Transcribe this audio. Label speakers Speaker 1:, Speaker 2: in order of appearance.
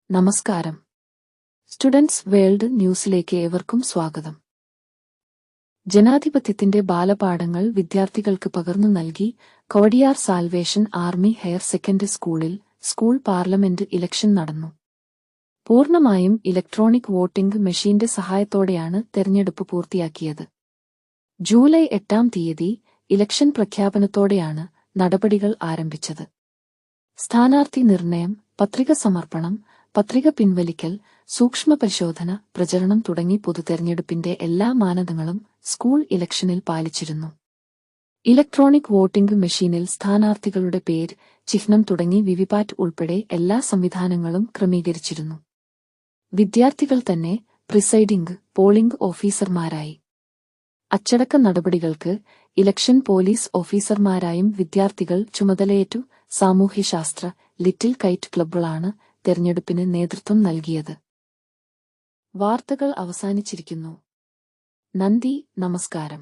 Speaker 1: നമസ്കാരം. Students world ന്യൂസിലേക്ക് ഏവർക്കും സ്വാഗതം. ജനാധിപത്യത്തിന്റെ ബാലപാഠങ്ങൾ വിദ്യാർത്ഥികൾക്ക് പകർന്നു നൽകി Kowdiar Salvation Army higher secondary സ്കൂളിൽ സ്കൂൾ പാർലമെന്റ് ഇലക്ഷൻ നടന്നു. പൂർണ്ണമായും ഇലക്ട്രോണിക് വോട്ടിംഗ് മെഷീന്റെ സഹായത്തോടെയാണ് തെരഞ്ഞെടുപ്പ് പൂർത്തിയാക്കിയത്. ജൂലൈ 8-ാം തീയതി ഇലക്ഷൻ പ്രഖ്യാപനത്തോടെയാണ് നടപടികൾ ആരംഭിച്ചത്. സ്ഥാനാർത്ഥി നിർണയം, പത്രിക സമർപ്പണം, പത്രിക പിൻവലിക്കൽ, സൂക്ഷ്മപരിശോധന, പ്രചരണം തുടങ്ങി പൊതുതെരഞ്ഞെടുപ്പിന്റെ എല്ലാ മാനദണ്ഡങ്ങളും സ്കൂൾ ഇലക്ഷനിൽ പാലിച്ചിരുന്നു. ഇലക്ട്രോണിക് വോട്ടിംഗ് മെഷീനിൽ സ്ഥാനാർത്ഥികളുടെ പേര്, ചിഹ്നം തുടങ്ങി വിവിപാറ്റ് ഉൾപ്പെടെ എല്ലാ സംവിധാനങ്ങളും ക്രമീകരിച്ചിരുന്നു. വിദ്യാർത്ഥികൾ തന്നെ പ്രിസൈഡിംഗ്, പോളിംഗ് ഓഫീസർമാരായി. അച്ചടക്ക നടപടികൾക്ക് ഇലക്ഷൻ പോലീസ് ഓഫീസർമാരായും വിദ്യാർത്ഥികൾ ചുമതലയേറ്റു. സാമൂഹ്യശാസ്ത്ര, ലിറ്റിൽ കൈറ്റ് ക്ലബ്ബുകളാണ് തെരഞ്ഞെടുപ്പിന് നേതൃത്വം നൽകിയത്. വാർത്തകൾ അവസാനിച്ചിരിക്കുന്നു. നന്ദി, നമസ്കാരം.